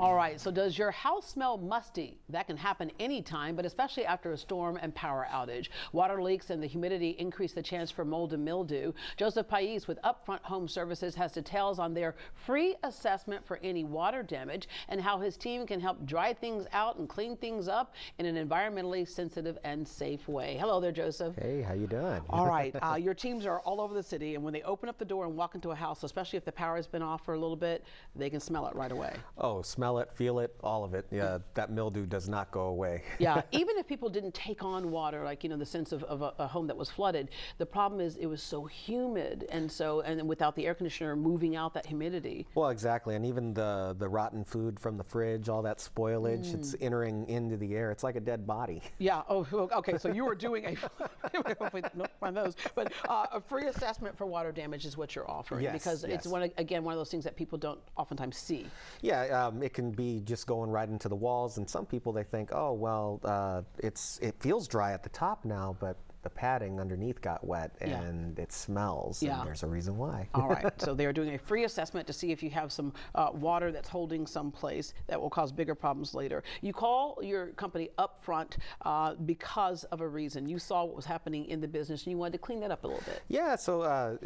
All right, so does your house smell musty? That can happen anytime, but especially after a storm and power outage. Water leaks and the humidity increase the chance for mold and mildew. Joseph Pais with Upfront Home Services has details on their free assessment for any water damage and how his team can help dry things out and clean things up in an environmentally sensitive and safe way. Hello there, Joseph. Hey, how you doing? All right, your teams are all over the city, and when they open up the door and walk into a house, especially if the power has been off for a little bit, they can smell it right away. Oh, smell it, feel it, all of it. Yeah, that mildew does not go away. Yeah, even if people didn't take on water, like, the sense of a home that was flooded, the problem is it was so humid, and without the air conditioner moving out that humidity. Well, exactly, and even the rotten food from the fridge, all that spoilage, it's entering into the air. It's like a dead body. Yeah. Oh, okay. So you were doing hopefully don't find those, but a free assessment for water damage is what you're offering, yes, because yes. it's one of those things that people don't oftentimes see. Yeah, it can be just going right into the walls, and some people, they think, oh well, it feels dry at the top now, but the padding underneath got wet and it smells, and there's a reason why. All right, so they are doing a free assessment to see if you have some water that's holding someplace that will cause bigger problems later. You call your company Upfront because of a reason. You saw what was happening in the business and you wanted to clean that up a little bit. Yeah, so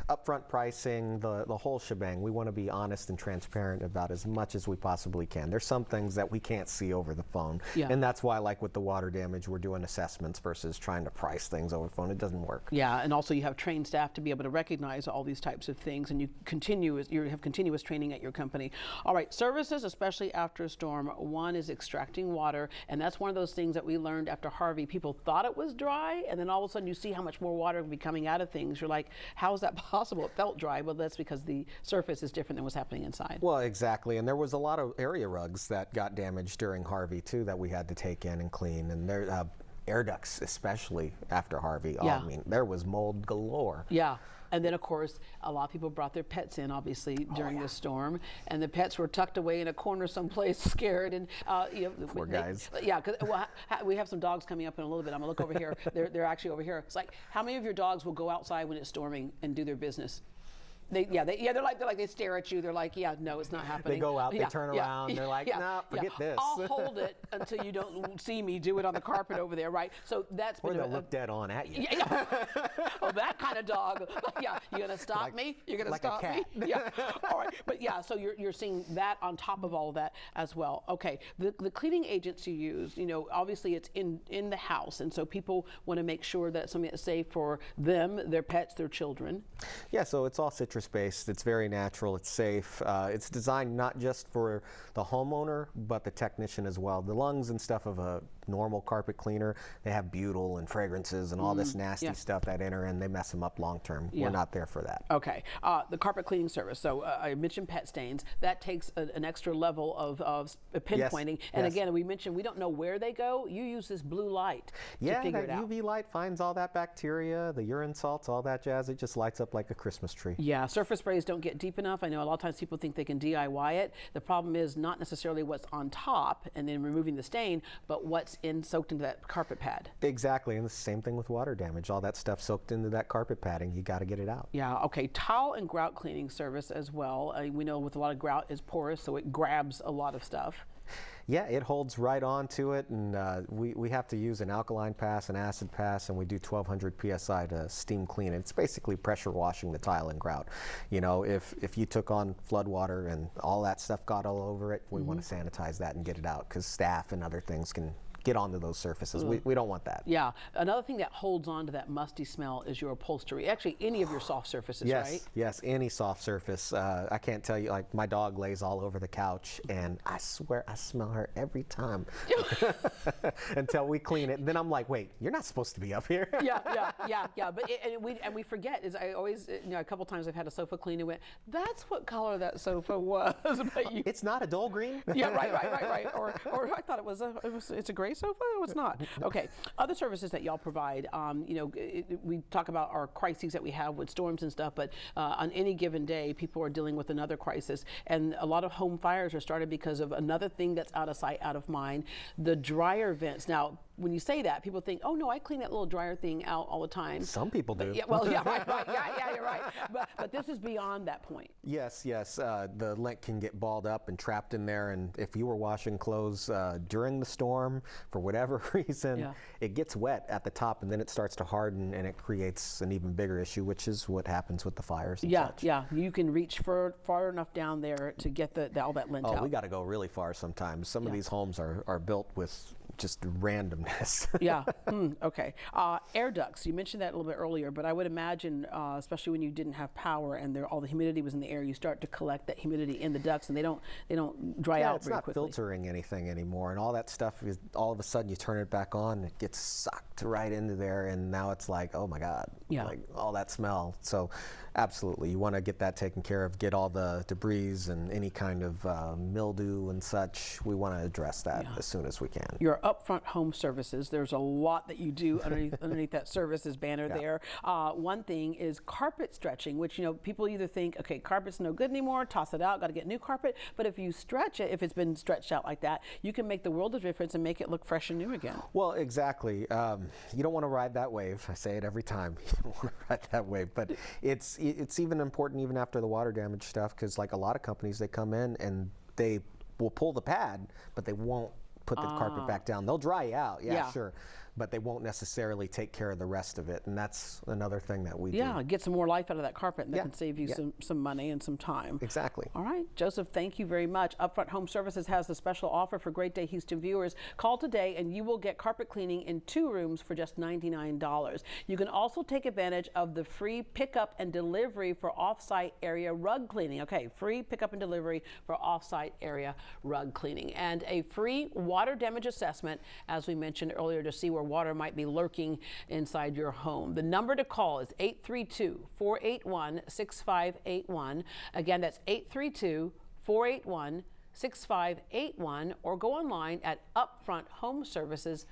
upfront pricing, the whole shebang. We want to be honest and transparent about as much as we possibly can. There's some things that we can't see over the phone, and that's why, like with the water damage, we're doing assessments versus trying to price things over the phone. It doesn't work. Yeah, and also you have trained staff to be able to recognize all these types of things, and you have continuous training at your company. All right, services, especially after a storm. One is extracting water, and that's one of those things that we learned after Harvey. People thought it was dry, and then all of a sudden you see how much more water will be coming out of things. You're like, how is that possible? It felt dry. Well, that's because the surface is different than what's happening inside. Well, exactly, and there was a lot of area rugs that got damaged during Harvey too that we had to take in and clean, and there air ducts, especially after Harvey. Oh, I mean, there was mold galore. Yeah. And then, of course, a lot of people brought their pets in, obviously, during the storm, and the pets were tucked away in a corner someplace, scared. And poor guys. Yeah, because we have some dogs coming up in a little bit. I'm gonna look over here. They're actually over here. It's like, how many of your dogs will go outside when it's storming and do their business? They're like they stare at you. They're like, yeah, no, it's not happening. They go out, they turn around, they're like, nah, forget this. I'll hold it until you don't see me do it on the carpet over there, right? So that's been. Or they'll look dead on at you. Oh, that kind of dog. Yeah, you're gonna stop me? You're gonna stop me? Yeah. All right, but yeah, so you're seeing that on top of all of that as well. Okay, the cleaning agents you use, obviously it's in the house, and so people want to make sure that it's something that's safe for them, their pets, their children. Yeah, so it's all citrus based. It's very natural. It's safe. It's designed not just for the homeowner, but the technician as well. The lungs and stuff of a normal carpet cleaner, they have butyl and fragrances and all this nasty stuff that enter and they mess them up long term. We're not there for that. Okay. The carpet cleaning service. So I mentioned pet stains. That takes an extra level of pinpointing. And again, we mentioned we don't know where they go. You use this blue light to figure it out. Yeah, that UV light finds all that bacteria, the urine salts, all that jazz. It just lights up like a Christmas tree. Yeah, surface sprays don't get deep enough. I know a lot of times people think they can DIY it. The problem is not necessarily what's on top and then removing the stain, but what's soaked into that carpet pad. Exactly, and the same thing with water damage. All that stuff soaked into that carpet padding, you got to get it out. Yeah, okay. Towel and grout cleaning service as well. We know with a lot of grout is porous, so it grabs a lot of stuff. Yeah, it holds right on to it, and we have to use an alkaline pass, an acid pass, and we do 1200 psi to steam clean it. It's basically pressure washing the tile and grout. If you took on flood water and all that stuff got all over it, we want to sanitize that and get it out, because staph and other things can get onto those surfaces. We don't want that. Yeah. Another thing that holds on to that musty smell is your upholstery. Actually, any of your soft surfaces, right? Yes, any soft surface. I can't tell you, like my dog lays all over the couch, and I swear I smell her every time until we clean it. And then I'm like, wait, you're not supposed to be up here. Yeah. But we forget. Is I always, a couple times I've had a sofa clean and went, that's what color that sofa was. But it's not a dull green. Yeah, right. Or I thought it's a gray sofa? No, it's not. Okay. Other services that y'all provide, we talk about our crises that we have with storms and stuff, but on any given day, people are dealing with another crisis. And a lot of home fires are started because of another thing that's out of sight, out of mind, the dryer vents. Now, when you say that, people think, oh no, I clean that little dryer thing out all the time. Some people do. Yeah, well, yeah, right, yeah, you're right. But this is beyond that point. Yes. The lint can get balled up and trapped in there, and if you were washing clothes during the storm, for whatever reason, it gets wet at the top, and then it starts to harden, and it creates an even bigger issue, which is what happens with the fires and such. Yeah, you can reach far enough down there to get all that lint out. Oh, we got to go really far sometimes. Some of these homes are built with just randomness. Okay. Air ducts, you mentioned that a little bit earlier, but I would imagine, especially when you didn't have power and all the humidity was in the air, you start to collect that humidity in the ducts, and they don't dry out it's very not quickly. filtering anything anymore, and all that stuff is all of a sudden you turn it back on, it gets sucked right into there, and now it's like, oh my God, like all that smell. So absolutely, you want to get that taken care of, get all the debris and any kind of mildew and such. We want to address that as soon as we can. Your Upfront Home Services, there's a lot that you do underneath that services banner there. One thing is carpet stretching, which, people either think, okay, carpet's no good anymore, toss it out, got to get new carpet. But if you stretch it, if it's been stretched out like that, you can make the world of difference and make it look fresh and new again. Well, exactly. You don't want to ride that wave. I say it every time. You don't want to ride that wave. But it's even important even after the water damage stuff, because like a lot of companies, they come in and they will pull the pad, but they won't put the carpet back down. They'll dry you out, sure, but they won't necessarily take care of the rest of it, and that's another thing that we do. Yeah, get some more life out of that carpet, and that can save you some money and some time. Exactly. All right, Joseph, thank you very much. Upfront Home Services has a special offer for Great Day Houston viewers. Call today and you will get carpet cleaning in 2 rooms for just $99. You can also take advantage of the free pickup and delivery for off-site area rug cleaning. Okay, free pickup and delivery for off-site area rug cleaning, and a free water damage assessment, as we mentioned earlier, to see where water might be lurking inside your home. The number to call is 832-481-6581. Again, that's 832-481-6581, or go online at upfronthomeservices.com.